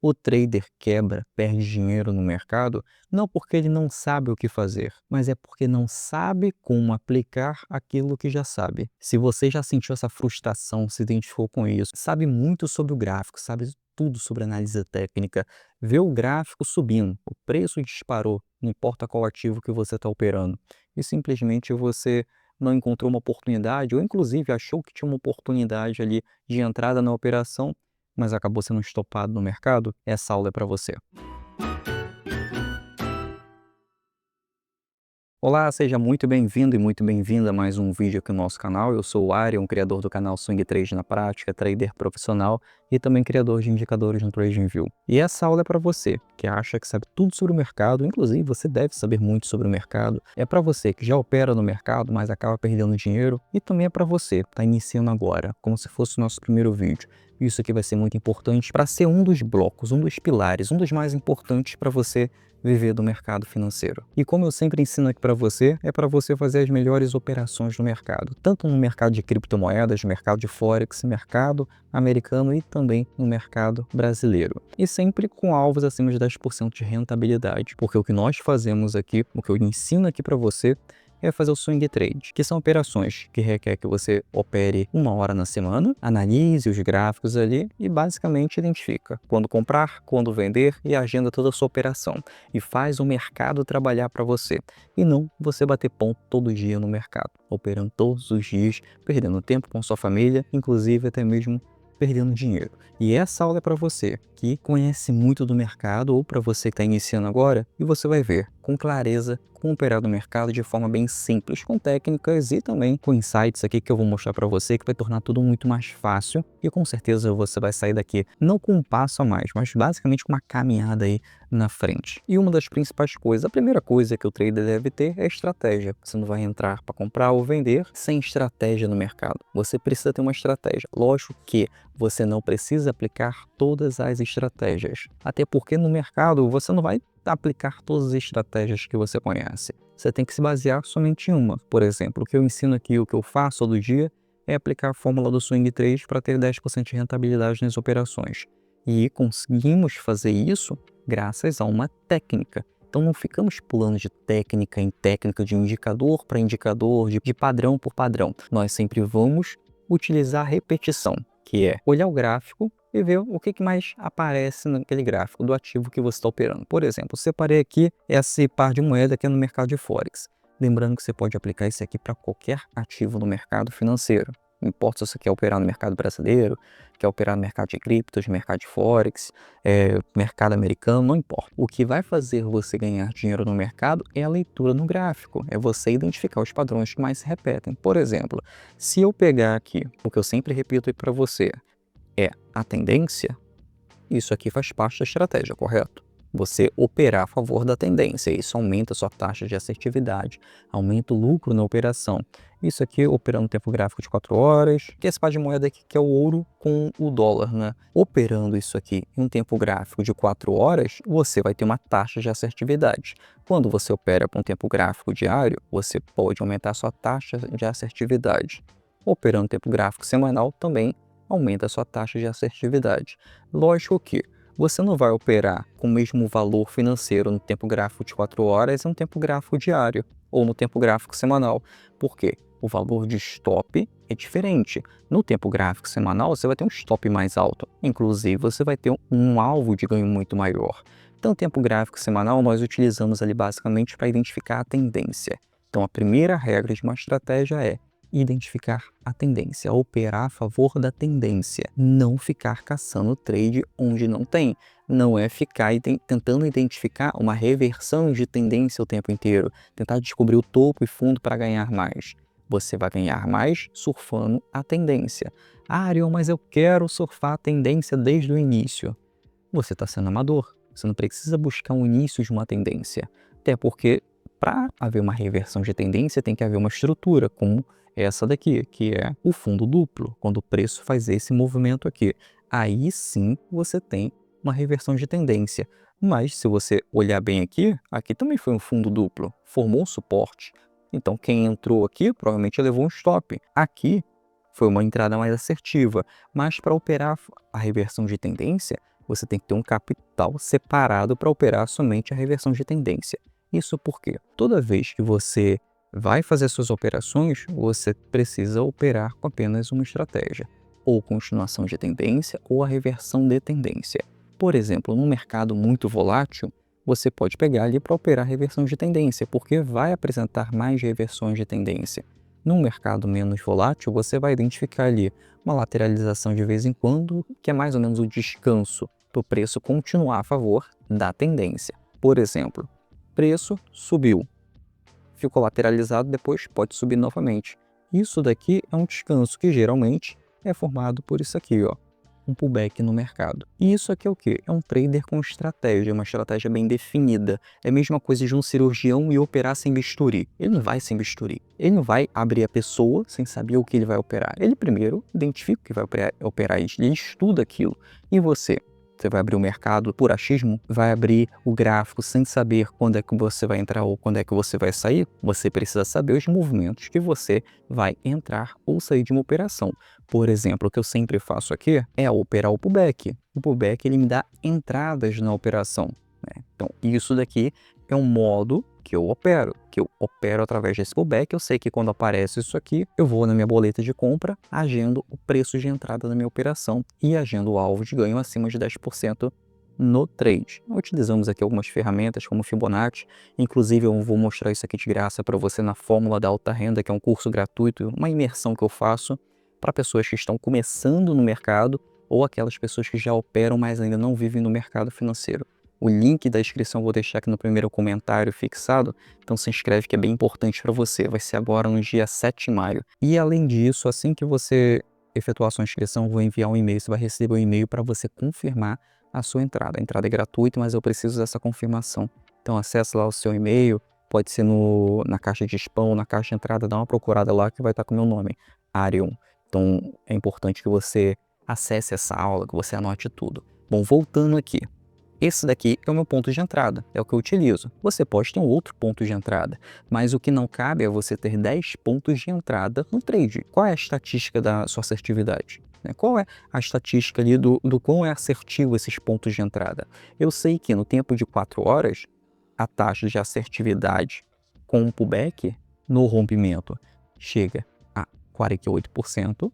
O trader quebra, perde dinheiro no mercado, não porque ele não sabe o que fazer, mas é porque não sabe como aplicar aquilo que já sabe. Se você já sentiu essa frustração, se identificou com isso, sabe muito sobre o gráfico, sabe tudo sobre análise técnica, vê o gráfico subindo, o preço disparou, não importa qual ativo que você está operando, e simplesmente você não encontrou uma oportunidade, ou inclusive achou que tinha uma oportunidade ali de entrada na operação, mas acabou sendo estopado no mercado, essa aula é para você. Olá, seja muito bem-vindo e muito bem-vinda a mais um vídeo aqui no nosso canal. Eu sou o Arion, criador do canal Swing Trade na Prática, trader profissional e também criador de indicadores no TradingView. E essa aula é para você que acha que sabe tudo sobre o mercado, inclusive você deve saber muito sobre o mercado. É para você que já opera no mercado, mas acaba perdendo dinheiro, e também é para você que está iniciando agora, como se fosse o nosso primeiro vídeo. Isso aqui vai ser muito importante para ser um dos blocos, um dos pilares, um dos mais importantes para você viver do mercado financeiro. E como eu sempre ensino aqui para você, é para você fazer as melhores operações no mercado, tanto no mercado de criptomoedas, mercado de forex, mercado americano e também no mercado brasileiro. E sempre com alvos acima de 10% de rentabilidade, porque o que nós fazemos aqui, o que eu ensino aqui para você, é fazer o swing trade, que são operações que requer que você opere 1 hora na semana, analise os gráficos ali e basicamente identifica quando comprar, quando vender e agenda toda a sua operação e faz o mercado trabalhar para você e não você bater ponto todo dia no mercado, operando todos os dias, perdendo tempo com sua família, inclusive até mesmo perdendo dinheiro. E essa aula é para você que conhece muito do mercado ou para você que está iniciando agora, e você vai ver com clareza como operar no mercado de forma bem simples, com técnicas e também com insights aqui que eu vou mostrar para você, que vai tornar tudo muito mais fácil e com certeza você vai sair daqui não com um passo a mais, mas basicamente com uma caminhada aí na frente. E uma das principais coisas, a primeira coisa que o trader deve ter é estratégia. Você não vai entrar para comprar ou vender sem estratégia no mercado. Você precisa ter uma estratégia. Lógico que você não precisa aplicar todas as estratégias, até porque no mercado você não vai aplicar todas as estratégias que você conhece. Você tem que se basear somente em uma. Por exemplo, o que eu ensino aqui, o que eu faço todo dia, é aplicar a fórmula do Swing Trade para ter 10% de rentabilidade nas operações. E conseguimos fazer isso graças a uma técnica. Então não ficamos pulando de técnica em técnica, de indicador para indicador, de padrão por padrão. Nós sempre vamos utilizar a repetição, que é olhar o gráfico e ver o que mais aparece naquele gráfico do ativo que você está operando. Por exemplo, separei aqui esse par de moeda que é no mercado de Forex. Lembrando que você pode aplicar isso aqui para qualquer ativo no mercado financeiro. Não importa se você quer operar no mercado brasileiro, quer operar no mercado de criptos, mercado de Forex, mercado americano, não importa. O que vai fazer você ganhar dinheiro no mercado é a leitura no gráfico, é você identificar os padrões que mais se repetem. Por exemplo, se eu pegar aqui, o que eu sempre repito aí para você, é a tendência, isso aqui faz parte da estratégia, correto? Você operar a favor da tendência, isso aumenta a sua taxa de assertividade, aumenta o lucro na operação. Isso aqui operando tempo gráfico de 4 horas, que é esse par de moeda aqui que é o ouro com o dólar, né? Operando isso aqui em um tempo gráfico de 4 horas, você vai ter uma taxa de assertividade. Quando você opera com um tempo gráfico diário, você pode aumentar a sua taxa de assertividade. Operando tempo gráfico semanal também aumenta a sua taxa de assertividade. Lógico que você não vai operar com o mesmo valor financeiro no tempo gráfico de 4 horas e no tempo gráfico diário ou no tempo gráfico semanal. Por quê? O valor de stop é diferente. No tempo gráfico semanal, você vai ter um stop mais alto. Inclusive, você vai ter um alvo de ganho muito maior. Então, o tempo gráfico semanal nós utilizamos ali basicamente para identificar a tendência. Então, a primeira regra de uma estratégia é identificar a tendência, operar a favor da tendência, não ficar caçando trade onde não tem, não é ficar tentando identificar uma reversão de tendência o tempo inteiro, tentar descobrir o topo e fundo para ganhar mais. Você vai ganhar mais surfando a tendência. Ah, Ariel, mas eu quero surfar a tendência desde o início. Você está sendo amador, você não precisa buscar um início de uma tendência, até porque para haver uma reversão de tendência tem que haver uma estrutura, como essa daqui, que é o fundo duplo, quando o preço faz esse movimento aqui. Aí sim você tem uma reversão de tendência. Mas se você olhar bem aqui, aqui também foi um fundo duplo, formou um suporte. Então quem entrou aqui provavelmente levou um stop. Aqui foi uma entrada mais assertiva, mas para operar a reversão de tendência, você tem que ter um capital separado para operar somente a reversão de tendência. Isso porque toda vez que você vai fazer suas operações, você precisa operar com apenas uma estratégia, ou continuação de tendência ou a reversão de tendência. Por exemplo, num mercado muito volátil, você pode pegar ali para operar reversão de tendência, porque vai apresentar mais reversões de tendência. Num mercado menos volátil, você vai identificar ali uma lateralização de vez em quando, que é mais ou menos o descanso para o preço continuar a favor da tendência. Por exemplo, preço subiu, ficou lateralizado, depois pode subir novamente. Isso daqui é um descanso que geralmente é formado por isso aqui, ó, um pullback no mercado. E isso aqui é o quê? É um trader com estratégia, uma estratégia bem definida. É a mesma coisa de um cirurgião e operar sem bisturi. Ele não vai sem bisturi. Ele não vai abrir a pessoa sem saber o que ele vai operar. Ele primeiro identifica o que vai operar, ele estuda aquilo. E você? Você vai abrir o mercado por achismo? Vai abrir o gráfico sem saber quando é que você vai entrar ou quando é que você vai sair? Você precisa saber os movimentos que você vai entrar ou sair de uma operação. Por exemplo, o que eu sempre faço aqui é operar o pullback. O pullback ele me dá entradas na operação, né? Então, isso daqui é um modo que eu opero através desse pullback. Eu sei que quando aparece isso aqui, eu vou na minha boleta de compra, agendo o preço de entrada da minha operação e agendo o alvo de ganho acima de 10% no trade. Utilizamos aqui algumas ferramentas como Fibonacci, inclusive eu vou mostrar isso aqui de graça para você na Fórmula da Alta Renda, que é um curso gratuito, uma imersão que eu faço para pessoas que estão começando no mercado ou aquelas pessoas que já operam, mas ainda não vivem no mercado financeiro. O link da inscrição eu vou deixar aqui no primeiro comentário fixado, então se inscreve que é bem importante para você. Vai ser agora no dia 7 de maio. E além disso, assim que você efetuar a sua inscrição, eu vou enviar um e-mail, você vai receber um e-mail para você confirmar a sua entrada. A entrada é gratuita, mas eu preciso dessa confirmação. Então acesse lá o seu e-mail, pode ser na caixa de spam, na caixa de entrada, dá uma procurada lá que vai estar com o meu nome, Arion. Então é importante que você acesse essa aula, que você anote tudo. Bom, voltando aqui. Esse daqui é o meu ponto de entrada, é o que eu utilizo. Você pode ter um outro ponto de entrada, mas o que não cabe é você ter 10 pontos de entrada no trade. Qual é a estatística da sua assertividade? Qual é a estatística ali do quão é assertivo esses pontos de entrada? Eu sei que no tempo de 4 horas, a taxa de assertividade com um pullback no rompimento chega a 48%,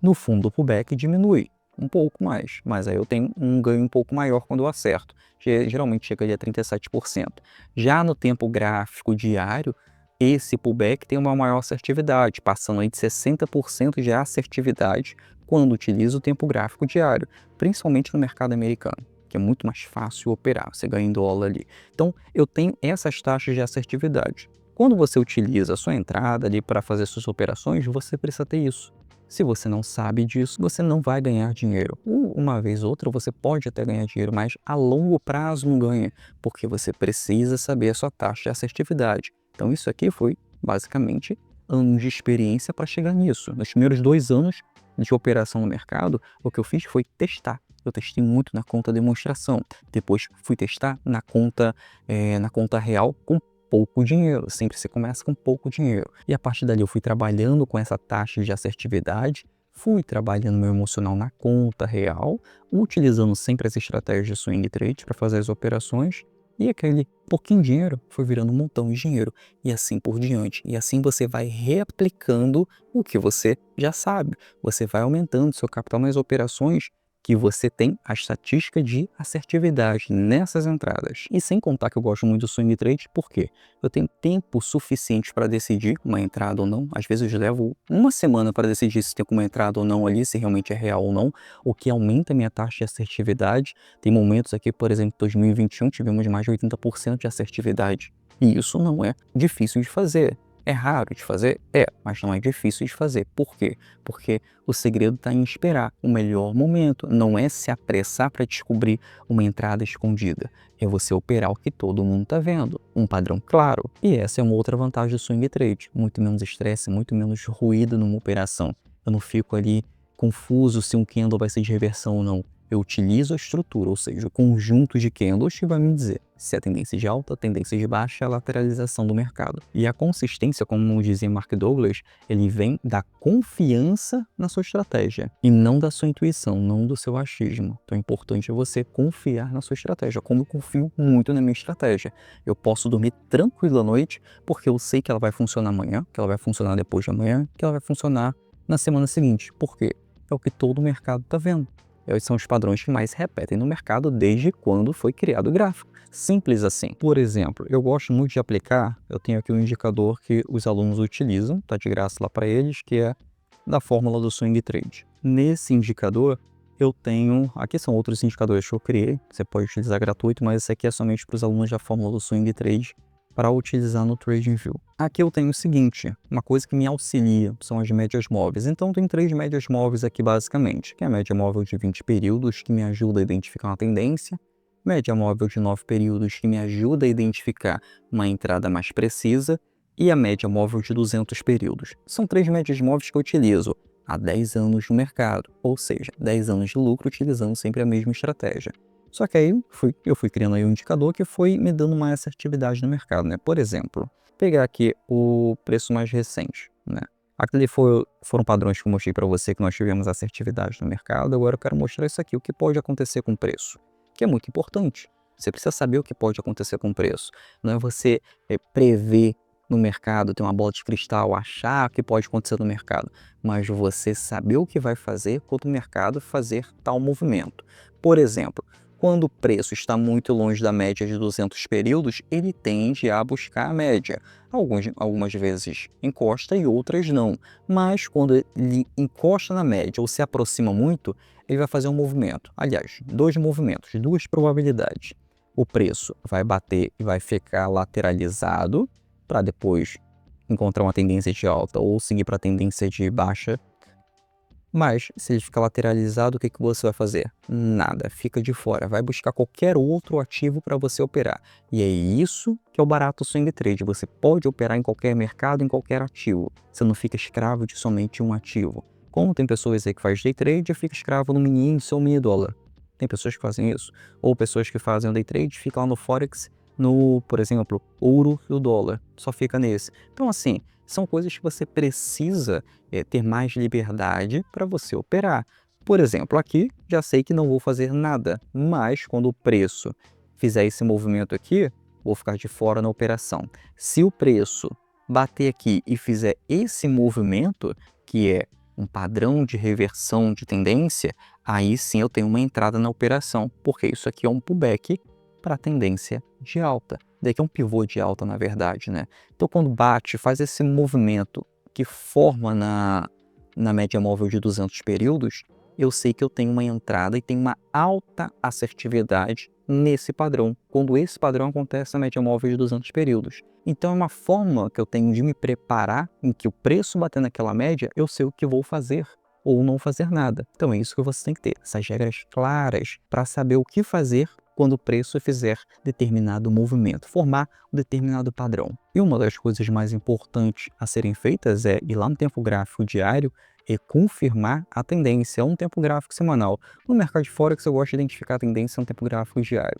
no fundo do pullback diminui um pouco mais, mas aí eu tenho um ganho um pouco maior quando eu acerto. Geralmente chega ali a 37%. Já no tempo gráfico diário, esse pullback tem uma maior assertividade, passando aí de 60% de assertividade quando utilizo o tempo gráfico diário, principalmente no mercado americano, que é muito mais fácil operar, você ganha em dólar ali. Então, eu tenho essas taxas de assertividade. Quando você utiliza a sua entrada ali para fazer suas operações, você precisa ter isso. Se você não sabe disso, você não vai ganhar dinheiro. Uma vez ou outra você pode até ganhar dinheiro, mas a longo prazo não ganha, porque você precisa saber a sua taxa de assertividade. Então isso aqui foi basicamente anos de experiência para chegar nisso. Nos primeiros 2 anos de operação no mercado, o que eu fiz foi testar. Eu testei muito na conta demonstração. Depois fui testar na conta real com pouco dinheiro. Sempre você começa com pouco dinheiro. E a partir dali eu fui trabalhando com essa taxa de assertividade, fui trabalhando meu emocional na conta real, utilizando sempre as estratégias de swing trade para fazer as operações, e aquele pouquinho de dinheiro foi virando um montão de dinheiro, e assim por diante. E assim você vai reaplicando o que você já sabe. Você vai aumentando seu capital nas operações que você tem a estatística de assertividade nessas entradas. E sem contar que eu gosto muito do swing trade, porque eu tenho tempo suficiente para decidir uma entrada ou não. Às vezes eu levo uma semana para decidir se tem uma entrada ou não ali, se realmente é real ou não, o que aumenta a minha taxa de assertividade. Tem momentos aqui, por exemplo, em 2021, tivemos mais de 80% de assertividade. E isso não é difícil de fazer. É raro de fazer? É, mas não é difícil de fazer. Por quê? Porque o segredo está em esperar o melhor momento. Não é se apressar para descobrir uma entrada escondida. É você operar o que todo mundo está vendo. Um padrão claro. E essa é uma outra vantagem do swing trade. Muito menos estresse, muito menos ruído numa operação. Eu não fico ali confuso se um candle vai ser de reversão ou não. Eu utilizo a estrutura, ou seja, o conjunto de candles que vai me dizer Se é tendência de alta, tendência de baixa, é a lateralização do mercado. E a consistência, como dizia Mark Douglas, ele vem da confiança na sua estratégia e não da sua intuição, não do seu achismo. Então é importante você confiar na sua estratégia. Como eu confio muito na minha estratégia, eu posso dormir tranquilo à noite porque eu sei que ela vai funcionar amanhã, que ela vai funcionar depois de amanhã, que ela vai funcionar na semana seguinte. Por quê? É o que todo o mercado está vendo. Esses são os padrões que mais se repetem no mercado desde quando foi criado o gráfico. Simples assim. Por exemplo, eu gosto muito de aplicar, eu tenho aqui um indicador que os alunos utilizam, tá de graça lá para eles, que é da fórmula do swing trade. Nesse indicador, eu tenho, aqui são outros indicadores que eu criei, você pode utilizar gratuito, mas esse aqui é somente para os alunos da fórmula do swing trade, para utilizar no TradingView. Aqui eu tenho o seguinte, uma coisa que me auxilia são as médias móveis. Então tem 3 médias móveis aqui basicamente, que é a média móvel de 20 períodos, que me ajuda a identificar uma tendência, média móvel de 9 períodos, que me ajuda a identificar uma entrada mais precisa, e a média móvel de 200 períodos. São 3 médias móveis que eu utilizo há 10 anos no mercado, ou seja, 10 anos de lucro utilizando sempre a mesma estratégia. Só que aí eu fui criando aí um indicador que foi me dando mais assertividade no mercado, né? Por exemplo, pegar aqui o preço mais recente, né? Aquele foram padrões que eu mostrei para você que nós tivemos assertividade no mercado. Agora eu quero mostrar isso aqui, o que pode acontecer com o preço, que é muito importante. Você precisa saber o que pode acontecer com o preço. Não é você prever no mercado, ter uma bola de cristal, achar o que pode acontecer no mercado, mas você saber o que vai fazer quando o mercado fazer tal movimento. Por exemplo, quando o preço está muito longe da média de 200 períodos, ele tende a buscar a média. Algumas vezes encosta e outras não. Mas quando ele encosta na média ou se aproxima muito, ele vai fazer um movimento. Aliás, 2 movimentos, 2 probabilidades. O preço vai bater e vai ficar lateralizado para depois encontrar uma tendência de alta ou seguir para a tendência de baixa. Mas, se ele ficar lateralizado, o que você vai fazer? Nada, fica de fora. Vai buscar qualquer outro ativo para você operar. E é isso que é o barato swing trade. Você pode operar em qualquer mercado, em qualquer ativo. Você não fica escravo de somente um ativo. Como tem pessoas aí que fazem day trade, fica escravo no mini índice ou mini dólar. Tem pessoas que fazem isso. Ou pessoas que fazem o day trade, ficam lá no Forex, no, por exemplo, ouro e o dólar. Só fica nesse. Então, assim, são coisas que você precisa ter mais liberdade para você operar. Por exemplo, aqui já sei que não vou fazer nada, mas quando o preço fizer esse movimento aqui, vou ficar de fora na operação. Se o preço bater aqui e fizer esse movimento, que é um padrão de reversão de tendência, aí sim eu tenho uma entrada na operação, porque isso aqui é um pullback para a tendência de alta. Daqui é um pivô de alta, na verdade, né? Então, quando bate, faz esse movimento que forma na média móvel de 200 períodos, eu sei que eu tenho uma entrada e tenho uma alta assertividade nesse padrão, quando esse padrão acontece na média móvel de 200 períodos. Então, é uma forma que eu tenho de me preparar em que o preço bater naquela média, eu sei o que vou fazer ou não fazer nada. Então, é isso que você tem que ter, essas regras claras para saber o que fazer quando o preço fizer determinado movimento, formar um determinado padrão. E uma das coisas mais importantes a serem feitas é ir lá no tempo gráfico diário e confirmar a tendência, um tempo gráfico semanal. No mercado de Forex eu gosto de identificar a tendência no tempo gráfico diário.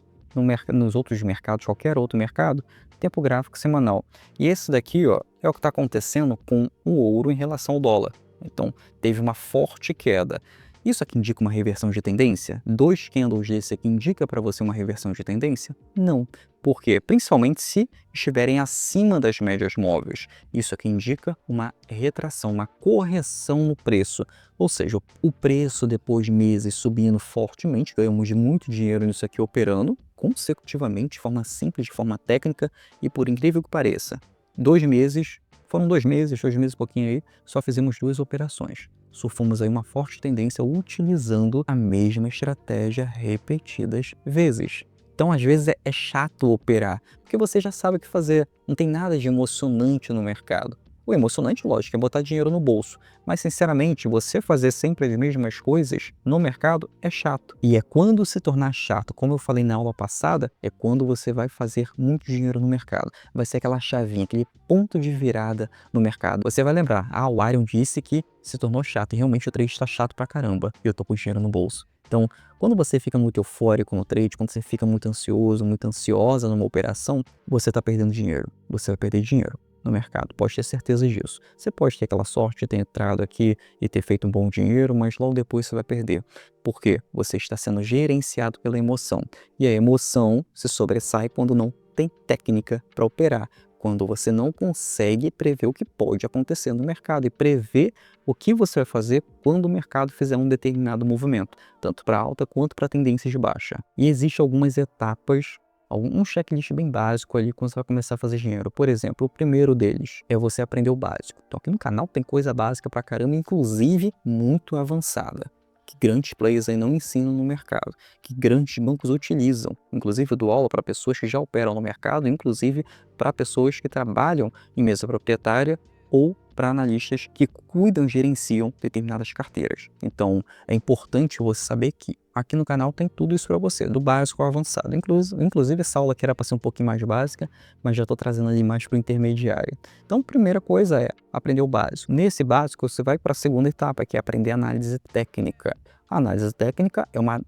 Nos outros mercados, qualquer outro mercado, tempo gráfico semanal. E esse daqui, ó, é o que está acontecendo com o ouro em relação ao dólar. Então, teve uma forte queda. Isso aqui indica uma reversão de tendência? 2 candles desse aqui indica para você uma reversão de tendência? Não. Por quê? Principalmente se estiverem acima das médias móveis. Isso aqui indica uma retração, uma correção no preço. Ou seja, o preço depois de meses subindo fortemente, ganhamos muito dinheiro nisso aqui operando consecutivamente, de forma simples, de forma técnica e por incrível que pareça, 2 meses, foram 2 meses e pouquinho aí, só fizemos 2 operações. Surfamos aí uma forte tendência utilizando a mesma estratégia repetidas vezes. Então, às vezes, é chato operar, porque você já sabe o que fazer, não tem nada de emocionante no mercado. O emocionante, lógico, é botar dinheiro no bolso, mas, sinceramente, você fazer sempre as mesmas coisas no mercado é chato. E é quando se tornar chato, como eu falei na aula passada, é quando você vai fazer muito dinheiro no mercado. Vai ser aquela chavinha, aquele ponto de virada no mercado. Você vai lembrar, o Arion disse que se tornou chato, e realmente o trade está chato pra caramba, e eu tô com dinheiro no bolso. Então, quando você fica muito eufórico no trade, quando você fica muito ansioso, muito ansiosa numa operação, você está perdendo dinheiro. Você vai perder dinheiro no mercado, pode ter certeza disso. Você pode ter aquela sorte de ter entrado aqui e ter feito um bom dinheiro, mas logo depois você vai perder. Por quê? Você está sendo gerenciado pela emoção. E a emoção se sobressai quando não tem técnica para operar. Quando você não consegue prever o que pode acontecer no mercado e prever o que você vai fazer quando o mercado fizer um determinado movimento, tanto para alta quanto para tendência de baixa. E existem algumas etapas, um checklist bem básico ali quando você vai começar a fazer dinheiro. Por exemplo, o primeiro deles é você aprender o básico. Então aqui no canal tem coisa básica pra caramba, inclusive muito avançada, que grandes players aí não ensinam no mercado, que grandes bancos utilizam. Inclusive eu dou aula para pessoas que já operam no mercado, inclusive para pessoas que trabalham em mesa proprietária ou para analistas que cuidam, gerenciam determinadas carteiras. Então é importante você saber que aqui no canal tem tudo isso para você, do básico ao avançado. Inclusive essa aula aqui era para ser um pouquinho mais básica, mas já estou trazendo ali mais para o intermediário. Então a primeira coisa é aprender o básico. Nesse básico você vai para a segunda etapa, que é aprender análise técnica. A análise técnica é uma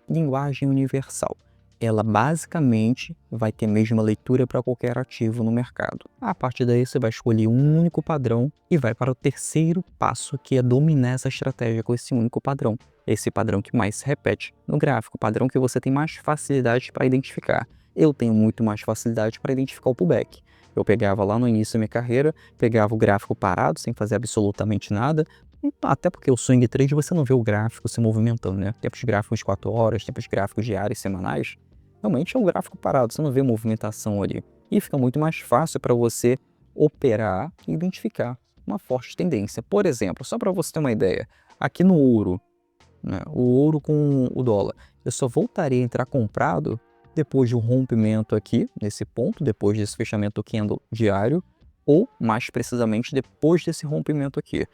linguagem universal. Ela basicamente vai ter a mesma leitura para qualquer ativo no mercado. A partir daí você vai escolher um único padrão e vai para o terceiro passo, que é dominar essa estratégia com esse único padrão. Esse padrão que mais se repete no gráfico, o padrão que você tem mais facilidade para identificar. Eu tenho muito mais facilidade para identificar o pullback. Eu pegava lá no início da minha carreira, pegava o gráfico parado, sem fazer absolutamente nada, até porque o swing trade você não vê o gráfico se movimentando, né? Tempos gráficos de 4 horas, tempos gráficos diários, semanais, realmente é um gráfico parado, você não vê movimentação ali. E fica muito mais fácil para você operar e identificar uma forte tendência. Por exemplo, só para você ter uma ideia, aqui no ouro, né, o ouro com o dólar, eu só voltaria a entrar comprado depois de um rompimento aqui, nesse ponto, depois desse fechamento do candle diário, ou mais precisamente depois desse rompimento aqui.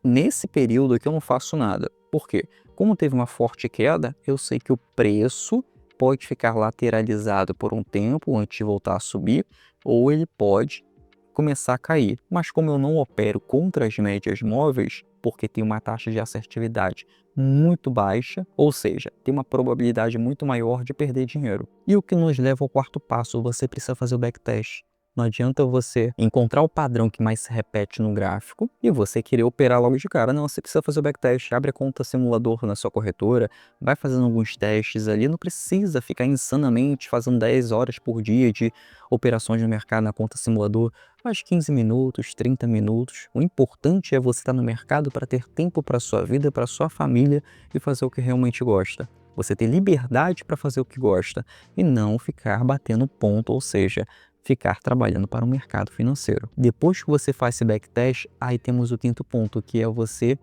Nesse período aqui eu não faço nada. Por quê? Como teve uma forte queda, eu sei que o preço pode ficar lateralizado por um tempo antes de voltar a subir, ou ele pode começar a cair. Mas como eu não opero contra as médias móveis, porque tem uma taxa de assertividade muito baixa, ou seja, tem uma probabilidade muito maior de perder dinheiro. E o que nos leva ao quarto passo, você precisa fazer o backtest. Não adianta você encontrar o padrão que mais se repete no gráfico e você querer operar logo de cara. Não, você precisa fazer o backtest, abre a conta simulador na sua corretora, vai fazendo alguns testes ali, não precisa ficar insanamente fazendo 10 horas por dia de operações no mercado na conta simulador. Faz 15 minutos, 30 minutos. O importante é você estar no mercado para ter tempo para a sua vida, para a sua família e fazer o que realmente gosta. Você ter liberdade para fazer o que gosta e não ficar batendo ponto, ou seja, ficar trabalhando para o mercado financeiro. Depois que você faz esse backtest, aí temos o quinto ponto, que é você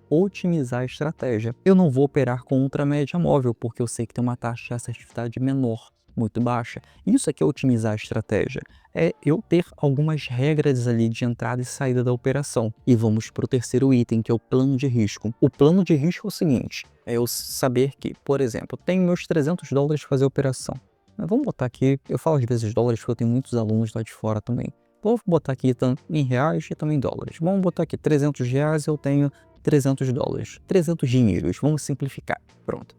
otimizar a estratégia. Eu não vou operar contra a média móvel, porque eu sei que tem uma taxa de assertividade menor, muito baixa. Isso aqui é otimizar a estratégia. É eu ter algumas regras ali de entrada e saída da operação. E vamos para o terceiro item, que é o plano de risco. O plano de risco é o seguinte, é eu saber que, por exemplo, eu tenho meus $300 para fazer a operação. Mas vamos botar aqui, eu falo às vezes dólares porque eu tenho muitos alunos lá de fora também. Vou botar aqui em reais e também em dólares. Vamos botar aqui R$ 300, eu tenho $300. 300 dinheiros, vamos simplificar. Pronto.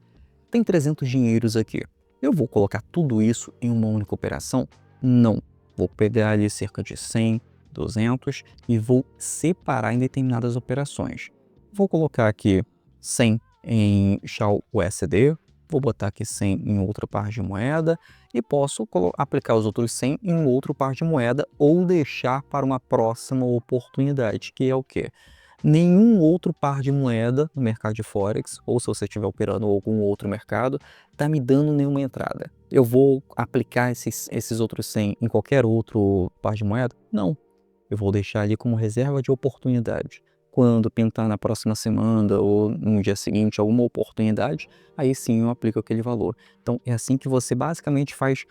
Tem 300 dinheiros aqui. Eu vou colocar tudo isso em uma única operação? Não. Vou pegar ali cerca de 100, 200 e vou separar em determinadas operações. Vou colocar aqui 100 em XAU USD, vou botar aqui 100 em outra par de moeda e posso aplicar os outros 100 em outro par de moeda ou deixar para uma próxima oportunidade, que é o quê? Nenhum outro par de moeda no mercado de Forex, ou se você estiver operando algum outro mercado, está me dando nenhuma entrada. Eu vou aplicar esses outros 100 em qualquer outro par de moeda? Não. Eu vou deixar ali como reserva de oportunidade. Quando pintar na próxima semana ou no dia seguinte alguma oportunidade, aí sim eu aplico aquele valor. Então é assim que você basicamente faz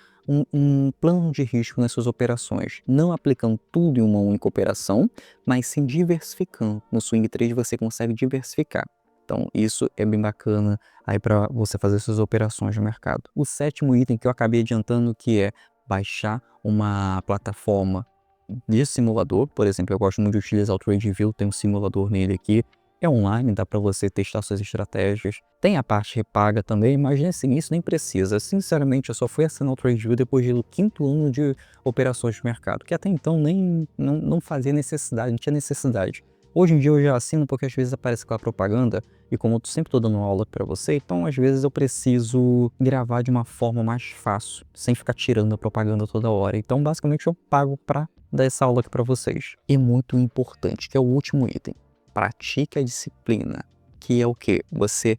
um plano de risco nas suas operações, não aplicando tudo em uma única operação, mas sim diversificando. No swing trade você consegue diversificar. Então isso é bem bacana aí para você fazer suas operações no mercado. O sétimo item que eu acabei adiantando, que é baixar uma plataforma de simulador. Por exemplo, eu gosto muito de utilizar o TradingView, tem um simulador nele aqui, É online, dá para você testar suas estratégias. Tem a parte repaga também, mas nesse início nem precisa. Sinceramente, eu só fui assinar o TradingView depois do 5º ano de operações de mercado, que até então nem não fazia necessidade, não tinha necessidade. Hoje em dia eu já assino porque às vezes aparece aquela propaganda e como eu sempre estou dando aula para você, então às vezes eu preciso gravar de uma forma mais fácil, sem ficar tirando a propaganda toda hora. Então basicamente eu pago para dar essa aula aqui para vocês. E muito importante, que é o último item. Pratique a disciplina, que é o que? Você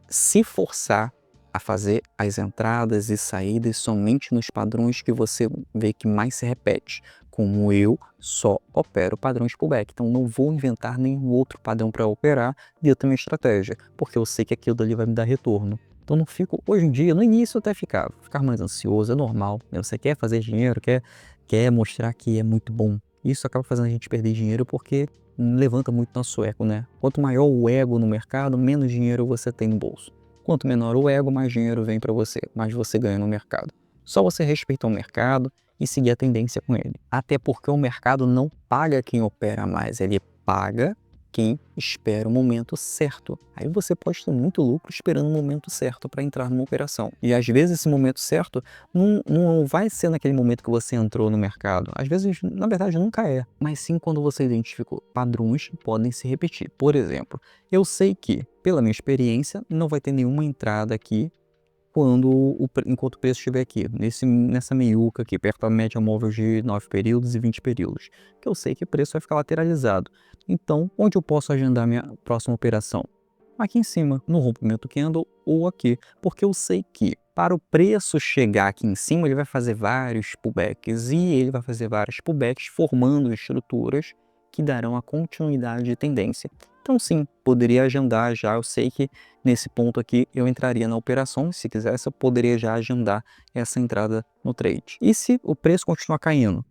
se forçar a fazer as entradas e saídas somente nos padrões que você vê que mais se repete. Como eu só opero padrões pullback, então não vou inventar nenhum outro padrão para operar dentro da minha estratégia, porque eu sei que aquilo dali vai me dar retorno. Então não fico, hoje em dia, no início eu até ficar mais ansioso, é normal, né? Você quer fazer dinheiro, quer mostrar que é muito bom. Isso acaba fazendo a gente perder dinheiro porque levanta muito nosso ego, né? Quanto maior o ego no mercado, menos dinheiro você tem no bolso. Quanto menor o ego, mais dinheiro vem para você, mais você ganha no mercado. Só você respeitar o mercado e seguir a tendência com ele. Até porque o mercado não paga quem opera mais, ele paga quem espera o momento certo. Aí você pode ter muito lucro esperando o momento certo para entrar numa operação. E às vezes esse momento certo não vai ser naquele momento que você entrou no mercado. Às vezes, na verdade, nunca é. Mas sim quando você identificou padrões que podem se repetir. Por exemplo, eu sei que, pela minha experiência, não vai ter nenhuma entrada aqui enquanto o preço estiver aqui, nessa meiuca aqui, perto da média móvel de 9 períodos e 20 períodos, que eu sei que o preço vai ficar lateralizado. Então, onde eu posso agendar minha próxima operação? Aqui em cima, no rompimento candle ou aqui, porque eu sei que para o preço chegar aqui em cima, ele vai fazer vários pullbacks e ele vai fazer vários pullbacks formando estruturas que darão a continuidade de tendência. Então sim, poderia agendar já, eu sei que nesse ponto aqui eu entraria na operação, se quisesse eu poderia já agendar essa entrada no trade. E se o preço continuar caindo?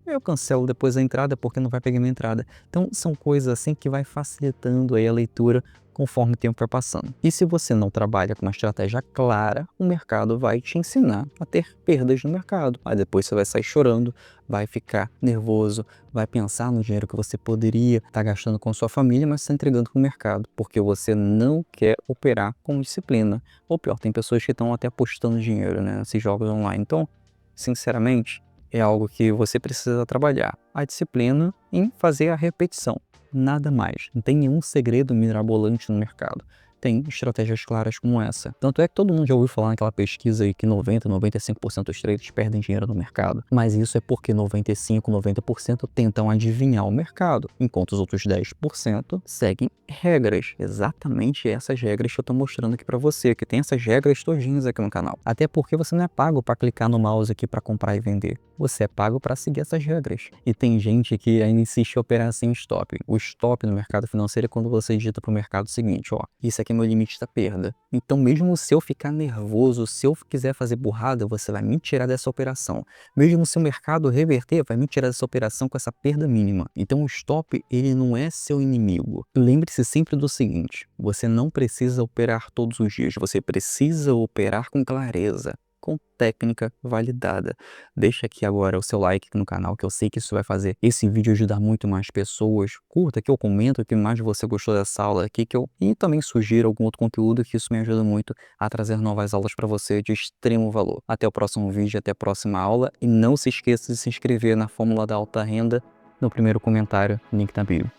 Eu cancelo depois a entrada porque não vai pegar minha entrada. Então são coisas assim que vai facilitando aí a leitura conforme o tempo vai passando. E se você não trabalha com uma estratégia clara, o mercado vai te ensinar a ter perdas no mercado. Aí depois você vai sair chorando, vai ficar nervoso, vai pensar no dinheiro que você poderia estar gastando com sua família, mas está entregando para o mercado, porque você não quer operar com disciplina. Ou pior, tem pessoas que estão até apostando dinheiro, né, nesses jogos online. Então, sinceramente, é algo que você precisa trabalhar. A disciplina em fazer a repetição. Nada mais. Não tem nenhum segredo mirabolante no mercado. Tem estratégias claras como essa. Tanto é que todo mundo já ouviu falar naquela pesquisa aí que 95% dos traders perdem dinheiro no mercado. Mas isso é porque 90% tentam adivinhar o mercado, enquanto os outros 10% seguem regras. Exatamente essas regras que eu tô mostrando aqui para você, que tem essas regras todinhas aqui no canal. Até porque você não é pago para clicar no mouse aqui para comprar e vender. Você é pago para seguir essas regras. E tem gente que ainda insiste em operar sem stop. O stop no mercado financeiro é quando você digita para o mercado o seguinte, ó, isso aqui é meu limite da perda. Então mesmo se eu ficar nervoso, se eu quiser fazer burrada, você vai me tirar dessa operação. Mesmo se o mercado reverter, vai me tirar dessa operação com essa perda mínima. Então o stop, ele não é seu inimigo. Lembre-se sempre do seguinte, você não precisa operar todos os dias, você precisa operar com clareza, com técnica validada. Deixa aqui agora o seu like no canal, que eu sei que isso vai fazer esse vídeo ajudar muito mais pessoas. Curta aqui, eu comento o que mais você gostou dessa aula aqui, e também sugiro algum outro conteúdo, que isso me ajuda muito a trazer novas aulas para você de extremo valor. Até o próximo vídeo, até a próxima aula, e não se esqueça de se inscrever na Fórmula da Alta Renda no primeiro comentário, link na bio.